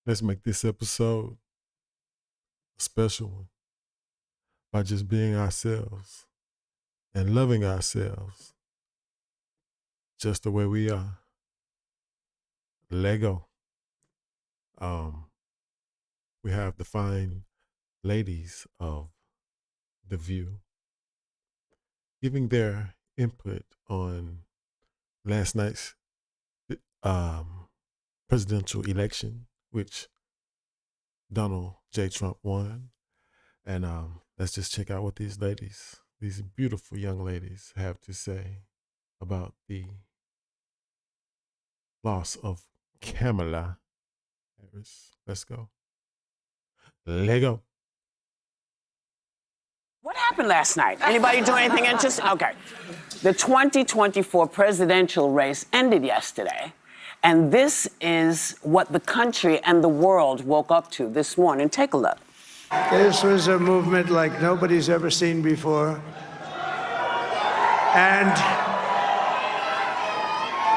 Let's make this episode a special one by just being ourselves and loving ourselves just the way we are. Lego. We have the fine ladies of The View giving their input on last night's presidential election, which Donald J. Trump won. And let's just check out what these beautiful young ladies, have to say about the loss of Kamala Harris. Let's go. Lego. What happened last night? Anybody do anything interesting? Okay. The 2024 presidential race ended yesterday. And this is what the country and the world woke up to this morning. Take a look. This was a movement like nobody's ever seen before. And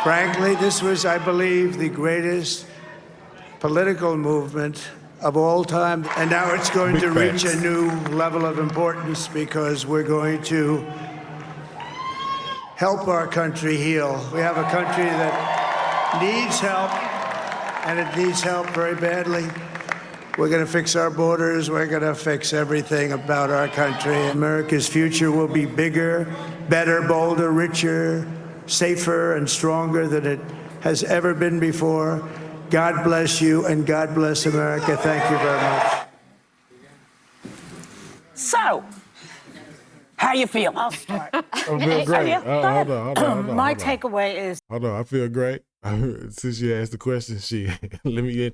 frankly, this was, I believe, the greatest political movement of all time. And now it's going to reach a new level of importance because we're going to help our country heal. We have a country that needs help, and it needs help very badly. We're going to fix our borders. We're going to fix everything about our country. America's future will be bigger, better, bolder, richer, safer, and stronger than it has ever been before. God bless you, and God bless America. Thank you very much. So, how you feel? I'll start. I feel great. Hold on. My takeaway is Hold on, I feel great. Since you asked the question, let me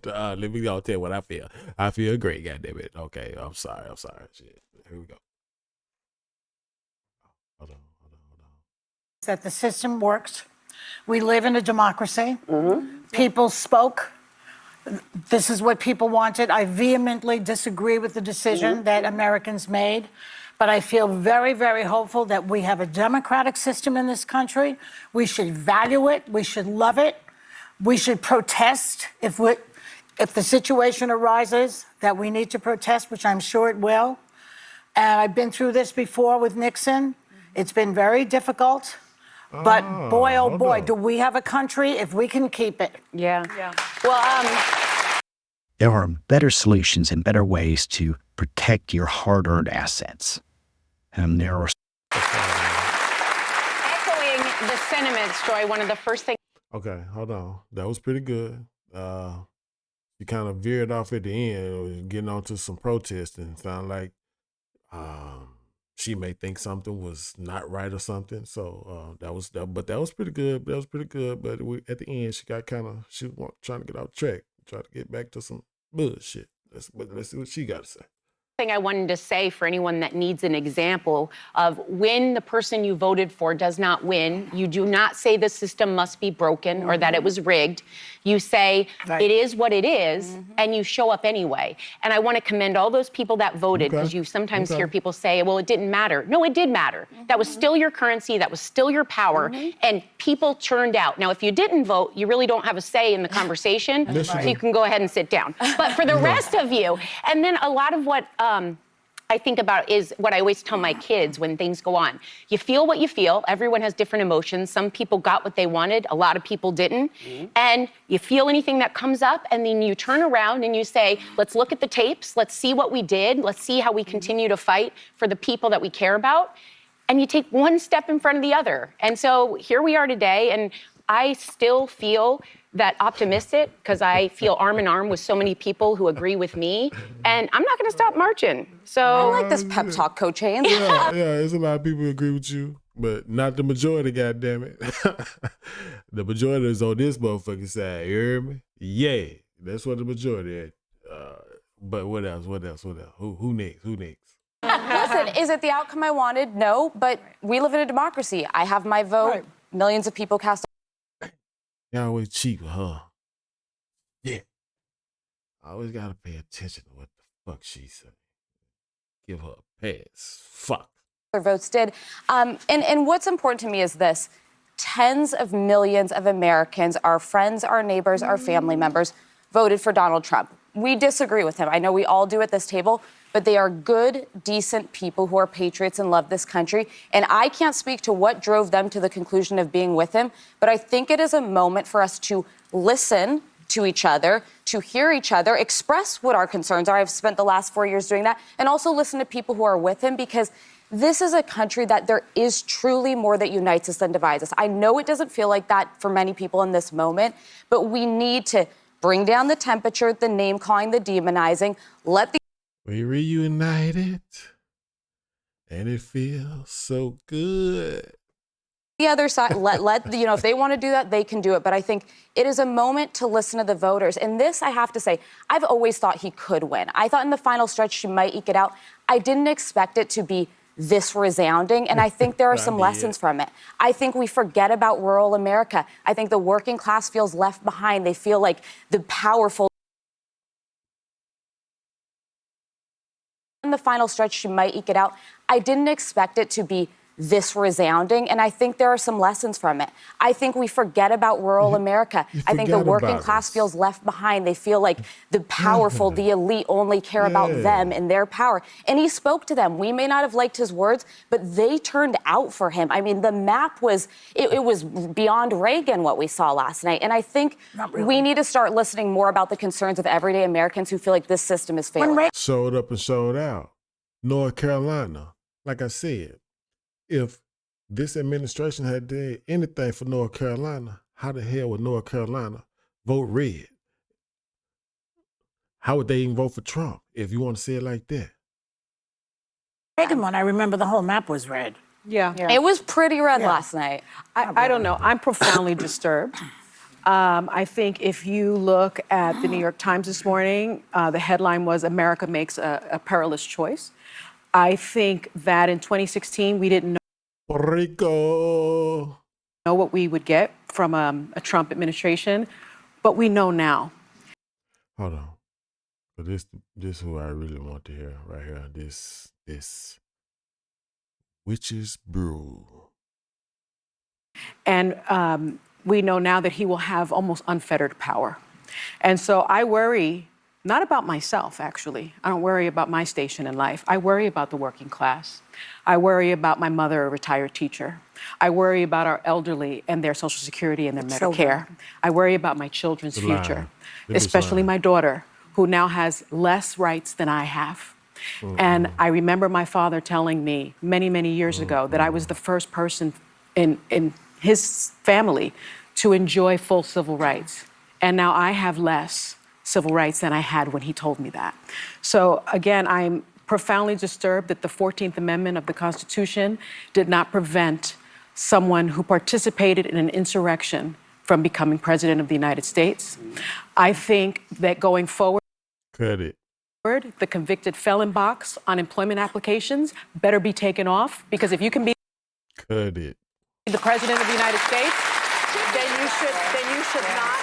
go tell you what I feel. I feel great, goddammit. Okay, I'm sorry. Shit. Here we go. Hold on. that the system works. We live in a democracy. People spoke. This is what people wanted. I vehemently disagree with the decision that Americans made. But I feel very, very hopeful that we have a democratic system in this country. We should value it. We should love it. We should protest if the situation arises that we need to protest, which I'm sure it will. And I've been through this before with Nixon. It's been very difficult. But boy, oh boy, do we have a country if we can keep it. Yeah. Well, There are better solutions and better ways to protect your hard-earned assets. And there are... echoing the sentiments, Joy, one of the first things... Okay, hold on. That was pretty good. You kind of veered off at the end, getting onto some protesting. Sound like she may think something was not right or something. So that was pretty good. That was pretty good. But at the end, she got she was trying to get off track, try to get back to some bullshit. Let's see what she got to say. Thing I wanted to say for anyone that needs an example of when the person you voted for does not win, you do not say the system must be broken or that it was rigged. You say it is what it is, and you show up anyway. And I want to commend all those people that voted, because you sometimes hear people say, well, it didn't matter. No, it did matter. That was still your currency. That was still your power. And people turned out. Now, if you didn't vote, you really don't have a say in the conversation, so you can go ahead and sit down. But for the rest of you, and then a lot of what I think about is what I always tell my kids when things go on. You feel what you feel. Everyone has different emotions. Some people got what they wanted. A lot of people didn't. And you feel anything that comes up, and then you turn around and you say, let's look at the tapes. Let's see what we did. Let's see how we continue to fight for the people that we care about. And you take one step in front of the other. And so here we are today, and I still feel that optimistic because I feel arm in arm with so many people who agree with me, and I'm not going to stop marching. So I like this pep talk, Coach Haynes. Yeah, there's a lot of people who agree with you, but not the majority, goddammit. The majority is on this motherfucking side, you hear me? Yeah, that's what the majority is. But what else? Who next? Listen, is it the outcome I wanted? No, but we live in a democracy. I have my vote. Millions of people cast. Y'all always cheat with her. Yeah. I always gotta pay attention to what the fuck she said. Give her a pass. Fuck. Their votes did. And what's important to me is this. Tens of millions of Americans, our friends, our neighbors, our family members, voted for Donald Trump. we disagree with him. I know we all do at this table, but they are good, decent people who are patriots and love this country. And I can't speak to what drove them to the conclusion of being with him, but I think it is a moment for us to listen to each other, to hear each other, express what our concerns are. I've spent the last 4 years doing that, and also listen to people who are with him, because this is a country that there is truly more that unites us than divides us. I know it doesn't feel like that for many people in this moment, but we need to bring down the temperature, the name calling, the demonizing, let the We reunited, and it feels so good. other side, if they want to do that, they can do it. But I think it is a moment to listen to the voters. And this, I have to say, I've always thought he could win. I thought in the final stretch she might eke it out. I didn't expect it to be this resounding, and I think there are some lessons from it. I think we forget about rural America. I think the working class feels left behind. They feel like the powerful. In the final stretch, she might eke it out. I didn't expect it to be this resounding, and I think there are some lessons from it. I think we forget about rural America. I think the working class feels left behind. They feel like the powerful, the elite only care about them and their power. And he spoke to them. We may not have liked his words, but they turned out for him. I mean, the map was, it was beyond Reagan what we saw last night. And I think we need to start listening more about the concerns of everyday Americans who feel like this system is failing. Showed up and showed out. North Carolina, like I said, if this administration had did anything for North Carolina, how the hell would North Carolina vote red? How would they even vote for Trump, if you want to say it like that? Second one, I remember the whole map was red. Yeah. It was pretty red last night. I don't know. I'm profoundly disturbed. I think if you look at the New York Times this morning, the headline was America makes a perilous choice. I think that in 2016, we didn't Puerto Rico. know what we would get from a Trump administration, but we know now. Hold on. But this is who I really want to hear right here. This Witch's Brew. And we know now that he will have almost unfettered power. And so I worry, not about myself, actually. I don't worry about my station in life. I worry about the working class. I worry about my mother, a retired teacher. I worry about our elderly and their Social Security and their Medicare. I worry about my children's future, especially my daughter, who now has less rights than I have. And I remember my father telling me many, many years ago that I was the first person in his family to enjoy full civil rights. And now I have less civil rights than I had when he told me that. So again, I'm profoundly disturbed that the 14th Amendment of the Constitution did not prevent someone who participated in an insurrection from becoming president of the United States. I think that going forward, Cut it. the convicted felon box on employment applications better be taken off, because if you can be Cut it. the president of the United States, then you should not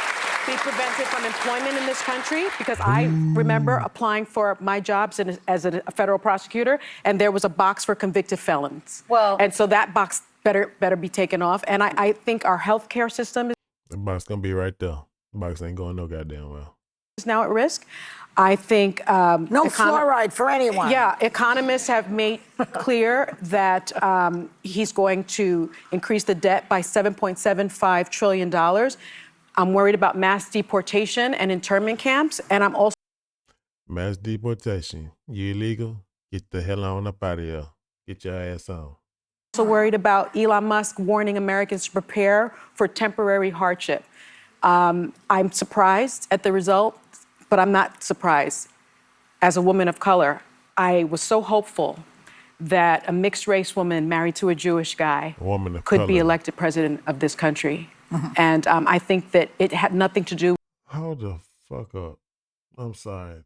be prevented from employment in this country, because I remember applying for my jobs as a federal prosecutor, and there was a box for convicted felons. Well- and so that box better be taken off. And I think our healthcare system The box gonna be right there. The box ain't going no goddamn well. is now at risk. I think No fluoride for anyone. Yeah, economists have made clear that he's going to increase the debt by $7.75 trillion. I'm worried about mass deportation and internment camps, and I'm also Mass deportation. You illegal? Get the hell on up out of here. Get your ass on. worried about Elon Musk warning Americans to prepare for temporary hardship. I'm surprised at the result, but I'm not surprised. As a woman of color, I was so hopeful that a mixed race woman married to a Jewish guy could be elected president of this country. And I think that it had nothing to do. Hold the fuck up. I'm sorry.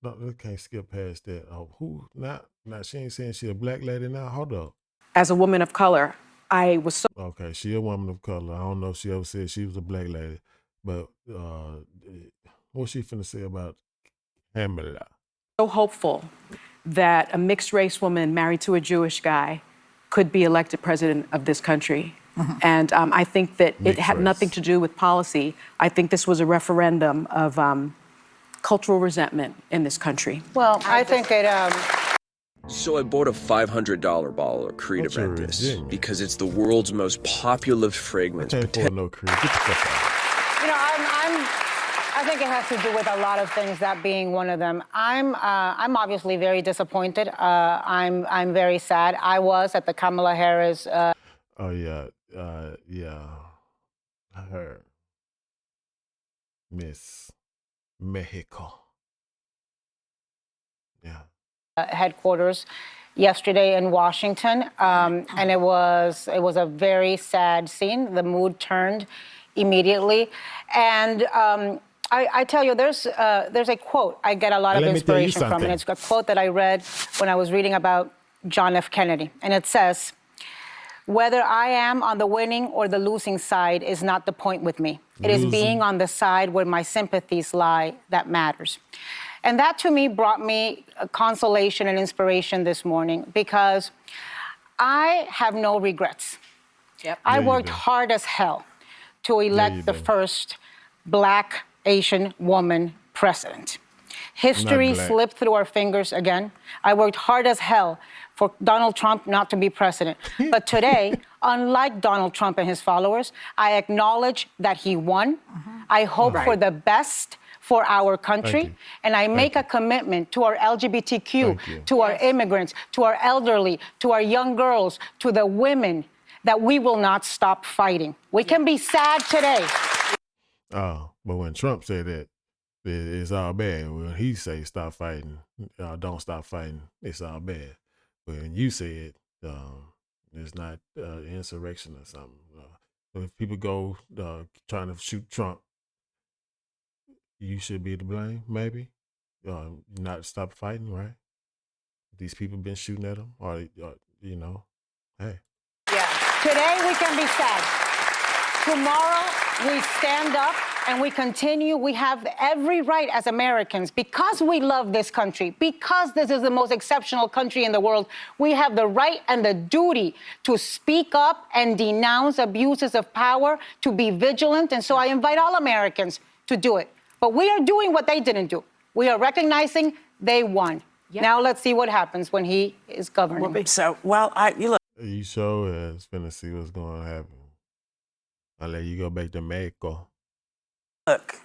No, we can't skip past that. Oh, who? Not she ain't saying she a black lady now. Hold up. As a woman of color, I was so Okay, she a woman of color. I don't know if she ever said she was a black lady, but what's she finna say about Pamela? hopeful that a mixed race woman married to a Jewish guy could be elected president of this country. And I think that it had nothing to do with policy. I think this was a referendum of cultural resentment in this country. Well, I think it. So I bought a $500 bottle of Creed What's your Aventus Virginia? because it's the world's most popular fragrance. Can't afford no Creed. Get the fuck out. You know, I think it has to do with a lot of things, that being one of them. I'm obviously very disappointed. I'm very sad. I was at the Kamala Harris. Oh yeah, yeah. Her Miss Mexico. Yeah. Headquarters yesterday in Washington, and it was a very sad scene. The mood turned immediately, and I tell you, there's a quote I get a lot of Let me tell you inspiration from, and something. it's a quote that I read when I was reading about John F. Kennedy, and it says, "Whether I am on the winning or the losing side is not the point with me. It is being on the side where my sympathies lie that matters." And that to me brought me consolation and inspiration this morning, because I have no regrets. Yep. I Yeah, you worked do. hard as hell to elect you the do. first Black Asian woman president. History black. slipped through our fingers again. I worked hard as hell for Donald Trump not to be president. But today, unlike Donald Trump and his followers, I acknowledge that he won. I hope for the best for our country, you. and I make a commitment to our LGBTQ, Thank you. to our immigrants, to our elderly, to our young girls, to the women, that we will not stop fighting. We can be sad today. Oh, but when Trump said that, it's all bad. When he say stop fighting, don't stop fighting, it's all bad. But when you say it, it's not insurrection or something. So if people go trying to shoot Trump, you should be to blame, maybe. Not stop fighting, right? These people been shooting at him, or you know, hey. Today we can be sad. Tomorrow we stand up and we continue. We have every right as Americans, because we love this country, because this is the most exceptional country in the world, we have the right and the duty to speak up and denounce abuses of power, to be vigilant. And so I invite all Americans to do it. But we are doing what they didn't do. We are recognizing they won. Yep. Now let's see what happens when he is governing. So, well, you look. You sure is finna see what's going to happen. I'll let you go back to Mexico. Look,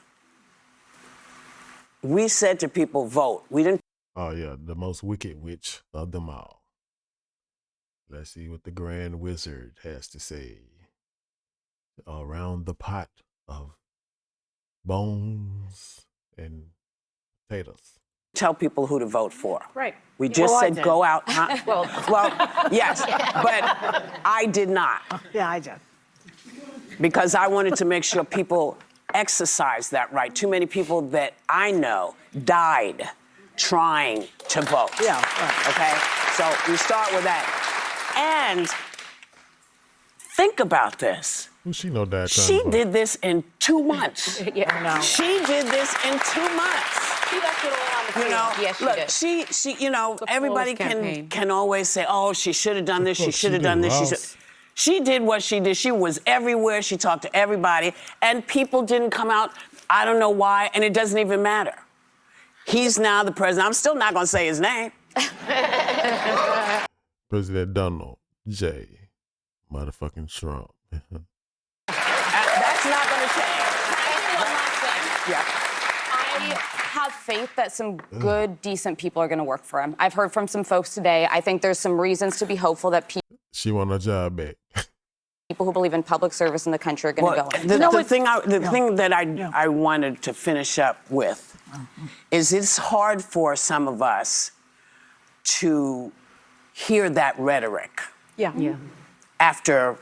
we said to people, vote. We didn't. Oh yeah, the most wicked witch of them all. Let's see what the Grand Wizard has to say around the pot of bones and potatoes. Tell people who to vote for. Right. We just Well, I said did. go out. Huh? well, yes, but I did not, Yeah, I did. because I wanted to make sure people exercise that right. Too many people that I know died trying to vote. Yeah, Okay? So we start with that. And think about this. Who she know that? She did this in 2 months. Yeah. She did this in 2 months. She left it all on the You know, field. Yes, she look, did. she, you know, The everybody Flawless campaign. can always say, oh, she should have done this, she Look, should have she done did this. Ross. She did what she did. She was everywhere. She talked to everybody, and people didn't come out. I don't know why, and it doesn't even matter. He's now the president. I'm still not going to say his name. President Donald J. Motherfucking Trump. That's not going to change. Yeah. I have faith that some good, decent people are going to work for him. I've heard from some folks today. I think there's some reasons to be hopeful that She want her job back. people who believe in public service in the country are going to Well, go in. the thing that I wanted to finish up with is it's hard for some of us to hear that rhetoric Yeah. after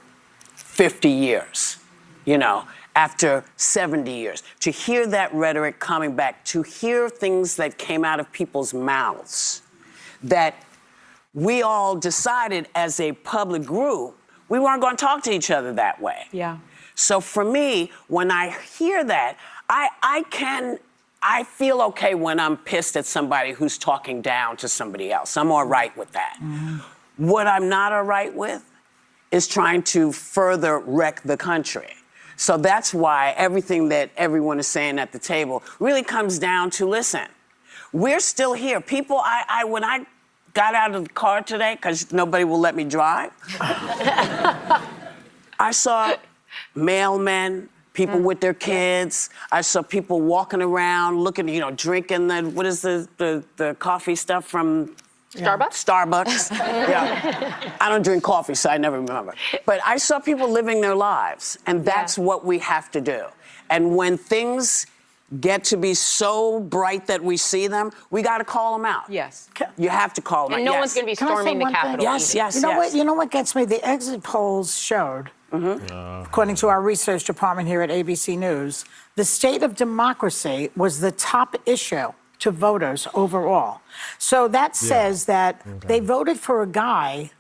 50 years, you know, after 70 years, to hear that rhetoric coming back, to hear things that came out of people's mouths that we all decided as a public group we weren't going to talk to each other that way. Yeah. So for me, when I hear that, I feel okay when I'm pissed at somebody who's talking down to somebody else. I'm all right with that. What I'm not all right with is trying to further wreck the country. So that's why everything that everyone is saying at the table really comes down to, listen, we're still here. People, when I got out of the car today, because nobody will let me drive, I saw mailmen, people with their kids. I saw people walking around, looking, drinking what is the coffee stuff from Starbucks. Yeah. I don't drink coffee, so I never remember. But I saw people living their lives, and that's what we have to do. And when things get to be so bright that we see them, we got to call them out. Yes. You have to call them out. And no one's going to be Can I say storming the one thing? Capitol. Yes, yes, You know yes. what? You know what gets me? The exit polls showed, according to our research department here at ABC News, the state of democracy was the top issue to voters overall. So that says that they voted for a guy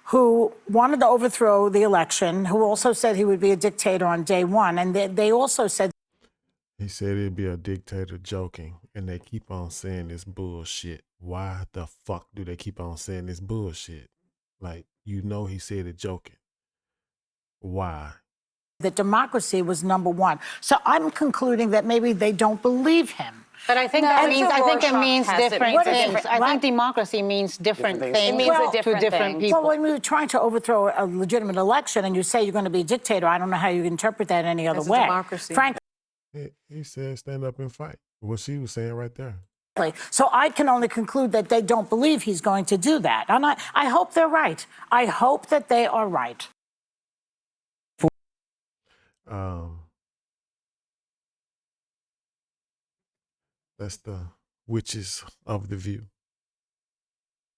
who wanted to overthrow the election, who also said he would be a dictator on day one, and they also said. He said he'd be a dictator joking, and they keep on saying this bullshit. Why the fuck do they keep on saying this bullshit? Like, he said it joking. Why? That democracy was number one. So I'm concluding that maybe they don't believe him. But I think No, that it's means, a I think it Rorschach means test. It different means a things. different- I What? think democracy means different Different things. things It means a to different different thing. people. Well, when we were trying to overthrow a legitimate election and you say you're going to be a dictator, I don't know how you interpret that any other It's a way. democracy. Frankly. He said stand up and fight. What she was saying right there. So I can only conclude that they don't believe he's going to do that. And I hope they're right. I hope that they are right. That's the witches of the view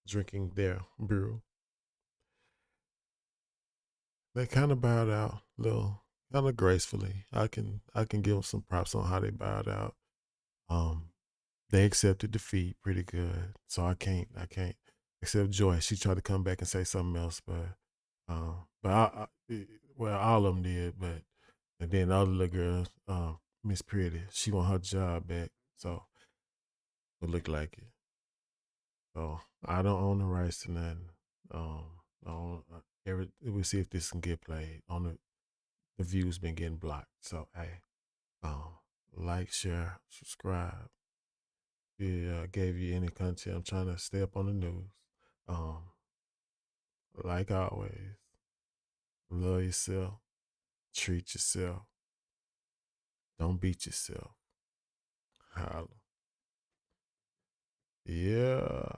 drinking their brew. They kind of bowed out, kind of gracefully. I can give them some props on how they bowed out. They accepted defeat pretty good, so I can't except Joy. She tried to come back and say something else, but all of them did, and then the other little girl, Miss Pretty, she want her job back, so it looked like it. So I don't own the rights to nothing. We'll see if this can get played. The view's been getting blocked, so hey, like, share, subscribe. Yeah, gave you any content. I'm trying to stay up on the news. Like always, love yourself, treat yourself, don't beat yourself. Holla. Yeah.